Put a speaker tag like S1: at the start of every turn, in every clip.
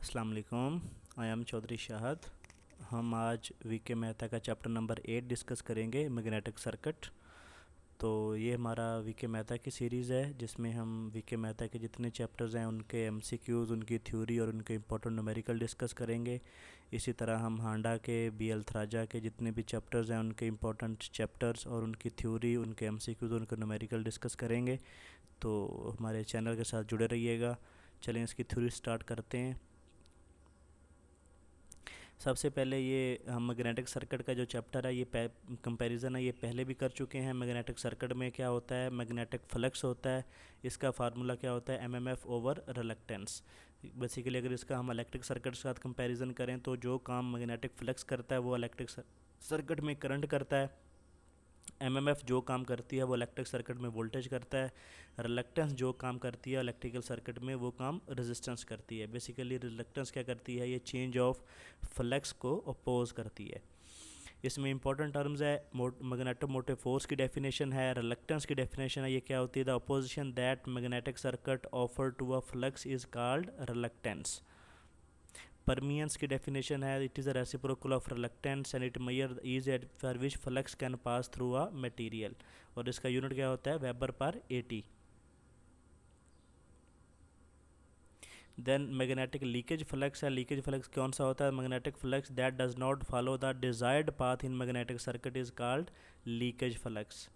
S1: अस्सलाम वालेकुम। I am Chaudhary Shahad. हम आज वीके मेहता का चैप्टर नंबर 8 डिस्कस करेंगे, मैग्नेटिक सर्किट। तो ये हमारा वीके मेहता की सीरीज़ है जिसमें हम वीके मेहता के जितने चैप्टर्स हैं उनके एमसीक्यूज़, उनकी थ्योरी और उनके इंपॉर्टेंट न्यूमेरिकल डिस्कस करेंगे। इसी तरह हम हांडा के, बी एल थराजा के जितने भी चैप्टर्स हैं उनके इंपॉर्टेंट चैप्टर्स और उनकी थ्योरी, उनके एमसीक्यूज़ और उनके न्यूमेरिकल डिस्कस करेंगे। तो हमारे चैनल के साथ जुड़े रहिएगा। चलें इसकी थ्योरी स्टार्ट करते हैं। सबसे पहले ये हम मैग्नेटिक सर्किट का जो चैप्टर है, ये कंपैरिजन है, ये पहले भी कर चुके हैं। मैग्नेटिक सर्किट में क्या होता है, मैग्नेटिक फ्लक्स होता है। इसका फार्मूला क्या होता है, एमएमएफ ओवर रिलक्टेंस। बेसिकली अगर इसका हम इलेक्ट्रिक सर्किट के साथ कंपैरिजन करें तो जो काम मैग्नेटिक फ्लक्स करता है वो इलेक्ट्रिक सर्किट में करंट करता है। एमएमएफ जो काम करती है वो इलेक्ट्रिक सर्किट में वोल्टेज करता है। रिलक्टेंस जो काम करती है इलेक्ट्रिकल सर्किट में वो काम रेजिस्टेंस करती है। बेसिकली रिलक्टेंस क्या करती है, ये चेंज ऑफ फ्लक्स को अपोज करती है। इसमें इंपॉर्टेंट टर्म्स है, मैग्नेटोमोटिव फोर्स की डेफिनेशन है, रिलक्टेंस की डेफिनेशन है। ये क्या होती है, the opposition that magnetic circuit offer to a flux is called reluctance. Permeance की डेफिनेशन है, it is a reciprocal of reluctance and it measure is at for which flux can pass through a material. और इसका unit क्या होता है, weber पर AT. Then magnetic leakage flux है। Leakage flux कौन सा होता है, magnetic flux that does not follow the desired path in magnetic circuit is called leakage flux.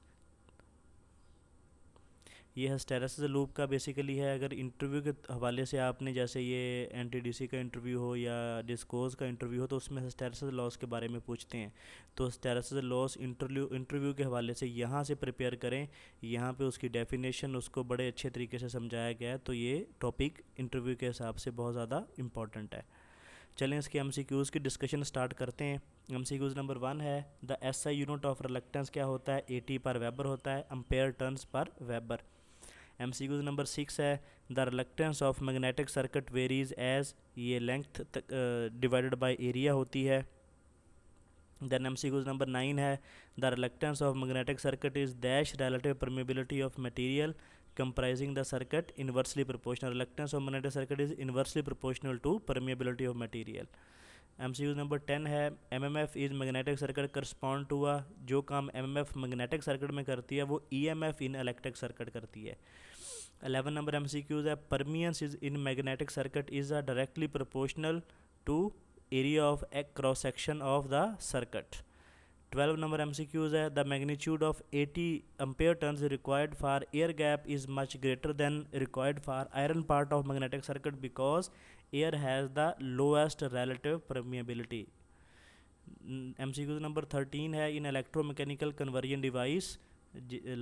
S1: ये हिस्टेरेसिस लूप का बेसिकली है। अगर इंटरव्यू के हवाले से आपने, जैसे ये एनटीडीसी का इंटरव्यू हो या डिस्कोर्स का इंटरव्यू हो, तो उसमें हिस्टेरेसिस लॉस के बारे में पूछते हैं। तो हिस्टेरेसिस लॉस इंटरव्यू के हवाले से यहाँ से प्रिपेयर करें। यहाँ पे उसकी डेफिनेशन, उसको बड़े अच्छे तरीके से समझाया गया है। तो ये टॉपिक इंटरव्यू के हिसाब से बहुत ज़्यादा इंपॉर्टेंट है। चलें इसके एमसीक्यूज़ की डिस्कशन स्टार्ट करते हैं। एमसीक्यूज़ नंबर 1 है, the SI unit of reluctance क्या होता है, एटी पर वेबर होता है, ampere turns per weber. MCQs number 6 है, the reluctance of magnetic circuit varies as, ये लेंथ डिवाइडेड बाय एरिया होती है। देन एमसीक्यूज नंबर 9 है, the reluctance of magnetic circuit is dash relative permeability of material comprising the circuit inversely proportional. Reluctance of magnetic circuit is inversely proportional to permeability of material. MCQs number 10 है, MMF is magnetic circuit correspond to a, जो काम MMF magnetic circuit में करती है वो EMF in electric circuit करती है। 11 number MCQs है, permeance is in magnetic circuit is a directly proportional to area of a cross section of the circuit. 12 number MCQs है, the magnitude of 80 ampere turns required for air gap is much greater than required for iron part of magnetic circuit because air has the lowest relative permeability। MCQs number 13 है, in electromechanical conversion device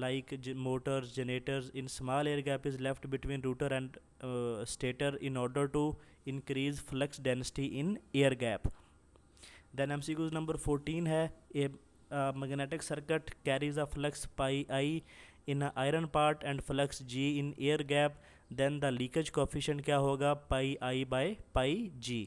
S1: like motors, generators, in small air gap is left between rotor and stator in order to increase flux density in air gap. Then MCQs number 14 है, a magnetic circuit carries a flux pi I in a iron part and flux G in air gap. Then the leakage coefficient क्या होगा, pi I by pi G।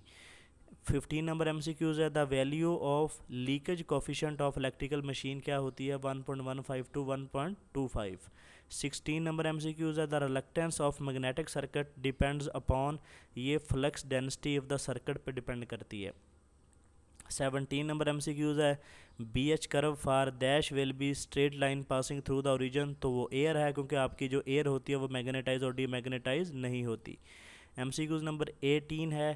S1: 15 number MCQs है, the value of leakage coefficient of electrical machine क्या होती है, 1.15 to 1.25। 16 number MCQs है, the reluctance of magnetic circuit depends upon, ये flux density of the circuit पे depend करती है। 17 number MCQs है, B H curve for dash will be straight line passing through the origin, तो वो air है क्योंकि आपकी जो एयर होती है वो मैग्नेटाइज और डीमैग्नेटाइज नहीं होती। एमसीक्यूज नंबर 18 है,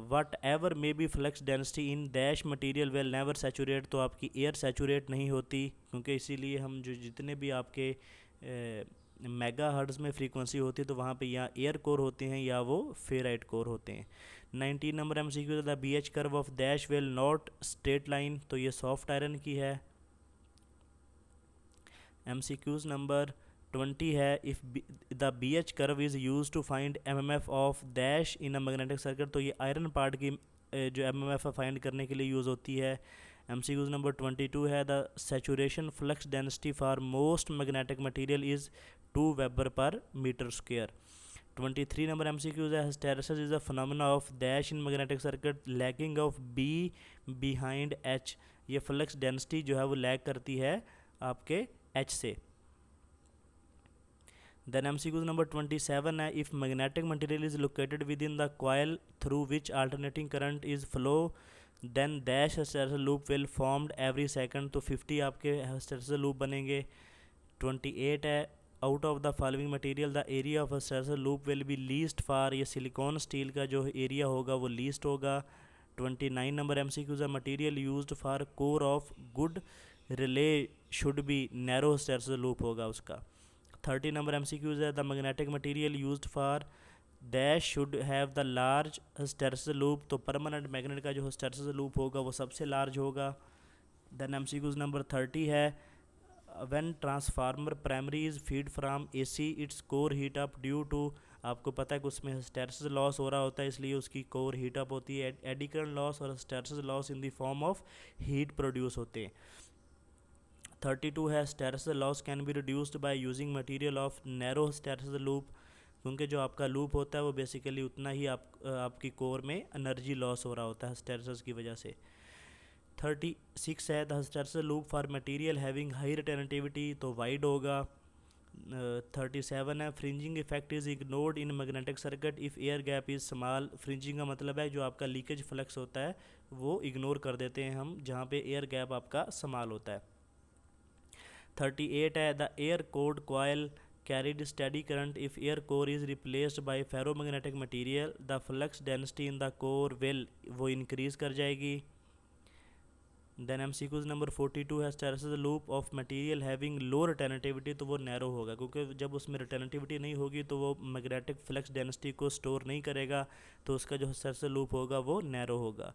S1: what ever may be flux density in dash material will never saturate, तो आपकी एयर सैचुरेट नहीं होती क्योंकि इसीलिए हम जो जितने भी आपके मेगा हर्ट्ज़ में फ्रीक्वेंसी होती है तो वहाँ पे या एयर कोर होते हैं या वो फेराइट कोर होते हैं। 19 number MCQ, the B H curve of dash will not straight line, तो ये सॉफ्ट आयरन की है। एमसीक्यूज नंबर 20 है, if the B H curve is use to find M M F of dash in a magnetic circuit, तो ये iron part की जो M M F find करने के लिए यूज़ होती है। एमसीक्यूज नंबर 22 है, the saturation flux density for most magnetic material is 2 weber per metre square. 23 number MCQs है, hysteresis is a phenomena of dash in magnetic circuit lagging of B behind H, ये flux density जो है वो lag करती है आपके H से। Then MCQ number 27 है, if magnetic material is located within the coil through which alternating current is flow then dash hysteresis loop will formed every second. तो 50 आपके हिस्टैरिसीस लूप बनेंगे। 28 है, out of the following material the area of hysteresis loop will be least for, ये silicon steel का जो area होगा वो least होगा। 29 नंबर MCQ है, material used for core of good relay should be narrow hysteresis loop होगा उसका। 30 number MCQ है, the magnetic material used for dash should have the large hysteresis loop. तो परमानेंट मैग्नेट का जो hysteresis loop होगा वो सबसे लार्ज होगा। देन MCQ नंबर 30 है, when transformer primary is feed from AC its core heat up due to, आपको पता है कि उसमें हिस्टैरिसीस लॉस हो रहा होता है इसलिए उसकी कोर हीट अप होती है। एडी करंट लॉस और hysteresis loss in the form of heat produce होते हैं। 32 है, hysteresis loss can be reduced by using material of narrow hysteresis loop, क्योंकि जो आपका लूप होता है वो बेसिकली उतना ही आपकी कोर में एनर्जी लॉस हो रहा होता है हिस्टैरिसीस की वजह से। 36 है, the hysteresis loop for material having high retentivity, तो वाइड होगा। 37 है, fringing effect is ignored in magnetic circuit if air gap is small. Fringing का मतलब है जो आपका लीकेज फ्लक्स होता है वो इग्नोर कर देते हैं हम जहाँ पे एयर गैप आपका स्मॉल होता है। 38 है, the air cored coil carried steady current if air core is replaced by ferromagnetic material the flux density in the core will वो increase कर जाएगी। देन MCQ नंबर 42 है, hysteresis loop of material having low retentivity, तो वो narrow होगा क्योंकि जब उसमें रिटेनिटिविटी नहीं होगी तो वो मैग्नेटिक फ्लक्स डेंसिटी को स्टोर नहीं करेगा, तो उसका जो हिस्टैरिसीस लूप होगा वो नैरो होगा।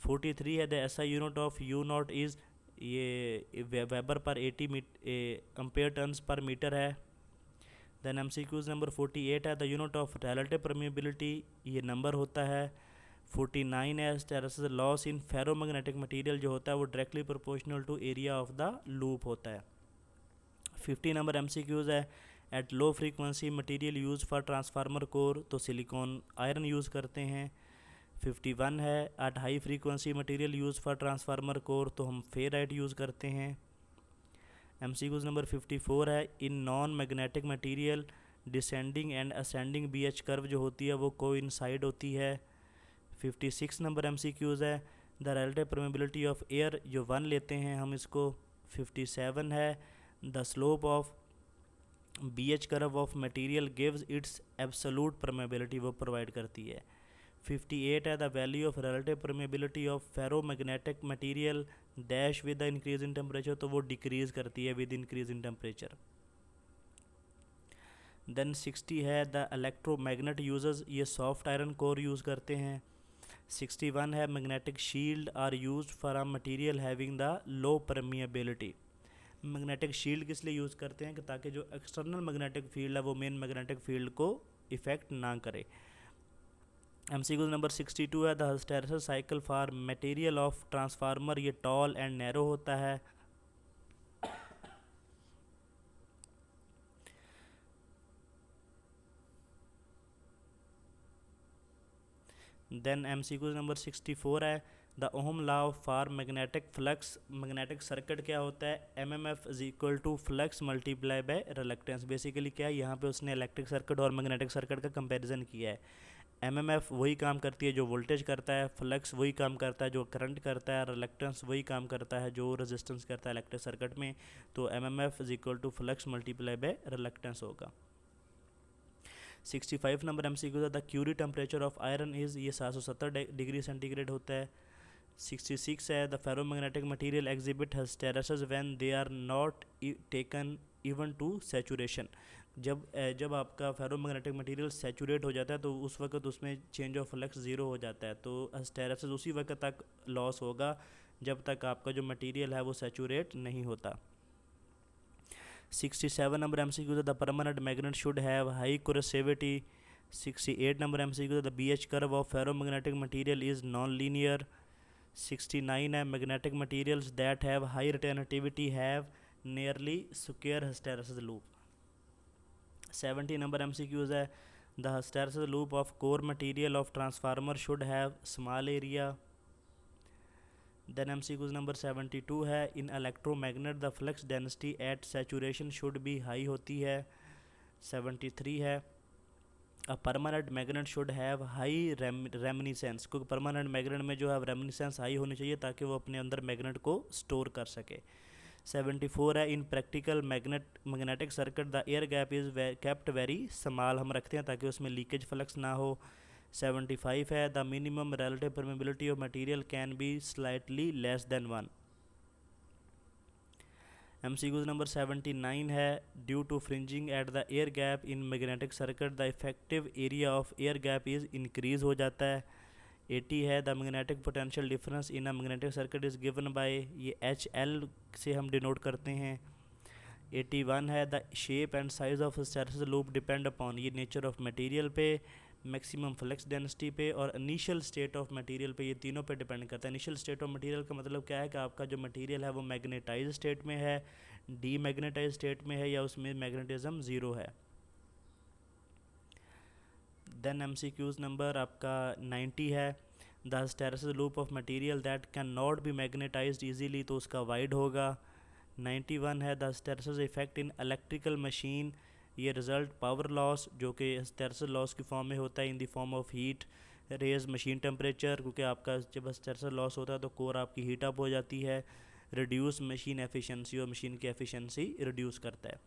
S1: 43 है, the SI unit of U not is, ये weber per 80 ampere turns per metre है। देन MCQ नंबर 48 है, the unit of relative permeability, ये नंबर होता है। 49 है, hysteresis loss in ferromagnetic material जो होता है वो directly proportional to area of the loop होता है। 50 नंबर MCQ है, at low frequency material use for transformer core, तो सिलिकॉन आयरन यूज़ करते हैं। 51 है, at high frequency material use for transformer core, तो हम फेराइट यूज़ करते हैं। MCQ नंबर 54 है, in non magnetic material descending and ascending BH curve जो होती है वो कोइंसाइड होती है। 56 नंबर MCQ है, the relative permeability of air, जो 1 लेते हैं हम इसको। 57 है, the slope of BH curve of material gives it's absolute permeability, वो प्रोवाइड करती है। 58 है, the value of relative permeability of ferromagnetic material dash with the increase in temperature, तो वो डिक्रीज करती है with increase in temperature. Then 60 है, the electromagnet users, ये सॉफ्ट आयरन कोर यूज़ करते हैं। 61 है, magnetic shield are used for a material having the low permeability. Magnetic shield किस लिए यूज़ करते हैं कि ताकि जो एक्सटर्नल मैग्नेटिक फील्ड है वो मेन मैग्नेटिक फील्ड को इफ़ेक्ट ना करे। MCQ नंबर 62 है, the hysteresis cycle for material of transformer, ये टॉल एंड नैरो होता है। देन MCQ नंबर 64 है, the ohm law for magnetic flux, magnetic circuit क्या होता है, MMF is equal to flux multiply by reluctance. Basically क्या है, यहाँ पे उसने इलेक्ट्रिक सर्किट और मैग्नेटिक सर्किट का कंपैरिजन किया है। MMF वही काम करती है जो वोल्टेज करता है, फ्लक्स वही काम करता है जो करंट करता है, रिलक्टेंस वही काम करता है जो रेजिस्टेंस करता है इलेक्ट्रिक सर्किट में। तो MMF is equal to flux multiply by reluctance होगा। 65 number MCQ the Curie temperature of iron is, ये 770 डिग्री सेंटीग्रेड होता है। 66 है, the ferromagnetic material exhibit hysteresis when they are not taken even to saturation. जब आपका ferromagnetic material saturate हो जाता है तो उस वक्त उसमें चेंज ऑफ फ्लक्स ज़ीरो हो जाता है, तो हिस्टैरिसीस उसी वक्त तक लॉस होगा जब तक आपका जो मटेरियल है वो सैचुरेट नहीं होता। 67 number MCQ the permanent magnet should have high coercivity. 68 number MCQ the BH curve of ferromagnetic material is non linear. 69 है, magnetic materials that have high retentivity have nearly square hysteresis loop. 70 number MCQ है, the hysteresis loop of core material of transformer should have small area. Then MCQ number 72 है, in electromagnet the flux density at saturation should be high होती है। 73 है, a permanent magnet should have high reminiscence, क्योंकि permanent magnet में जो है reminiscence high होनी चाहिए ताकि वो अपने अंदर मैग्नेट को स्टोर कर सके। 74 है, इन practical magnetic circuit the air gap is kept very small, हम रखते हैं ताकि उसमें लीकेज फ्लक्स ना हो। 75 है, the minimum relative permeability of material can be slightly less than 1। MCQ number 79 है, due to fringing at the air gap in magnetic circuit the effective area of air gap is increase हो जाता है। 80 है, the magnetic potential difference in a magnetic circuit is given by, ये HL से हम denote करते हैं। 81 है, the shape and size of hysteresis loop depend upon, ये नेचर ऑफ मटेरियल पे, मैक्सिमम फ्लक्स डेंसिटी पे और इनिशियल स्टेट ऑफ मटेरियल पे, ये तीनों पे डिपेंड करता है। इनिशियल स्टेट ऑफ मटेरियल का मतलब क्या है कि आपका जो मटेरियल है वो मैग्नेटाइज स्टेट में है, डीमैग्नेटाइज स्टेट में है, या उसमें मैग्नेटिज्म ज़ीरो है। देन MCQs नंबर आपका 90 है, the hysteresis loop of material that can not be magnetized easily, तो उसका वाइड होगा। 91 है, the hysteresis effect in electrical machine, ये रिजल्ट पावर लॉस, जो कि हिस्टैरिसीस लॉस की फॉर्म में होता है, in the form of heat raise machine temperature, क्योंकि आपका जब हिस्टैरिसीस लॉस होता है तो कोर आपकी हीट अप हो जाती है। रिड्यूस मशीन एफिशिएंसी, और मशीन की एफिशिएंसी रिड्यूस करता है।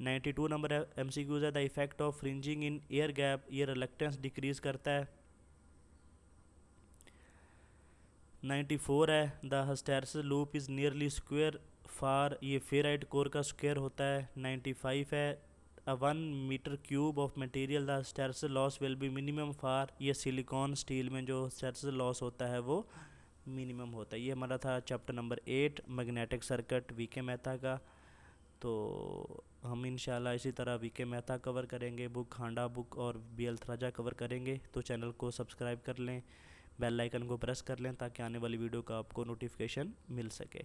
S1: 92 नंबर MCQs है, the effect of fringing in air gap, ये रिलक्टेंस डिक्रीज करता है। 94 है, the hysteresis loop is nearly square for, ये फेराइट कोर का स्क्वायर होता है। 95 है, a 1 metre cube of material the hysteresis loss will be minimum for, ये सिलिकॉन स्टील में जो हिस्टैरिसीस लॉस होता है वो मिनिमम होता है। ये हमारा था chapter number 8 magnetic circuit VK Mehta का। तो हम इंशाल्लाह इसी तरह वीके मेहता कवर करेंगे, बुक खांडा बुक और BL थराजा कवर करेंगे। तो चैनल को सब्सक्राइब कर लें, बेल आइकन को प्रेस कर लें ताकि आने वाली वीडियो का आपको नोटिफिकेशन मिल सके।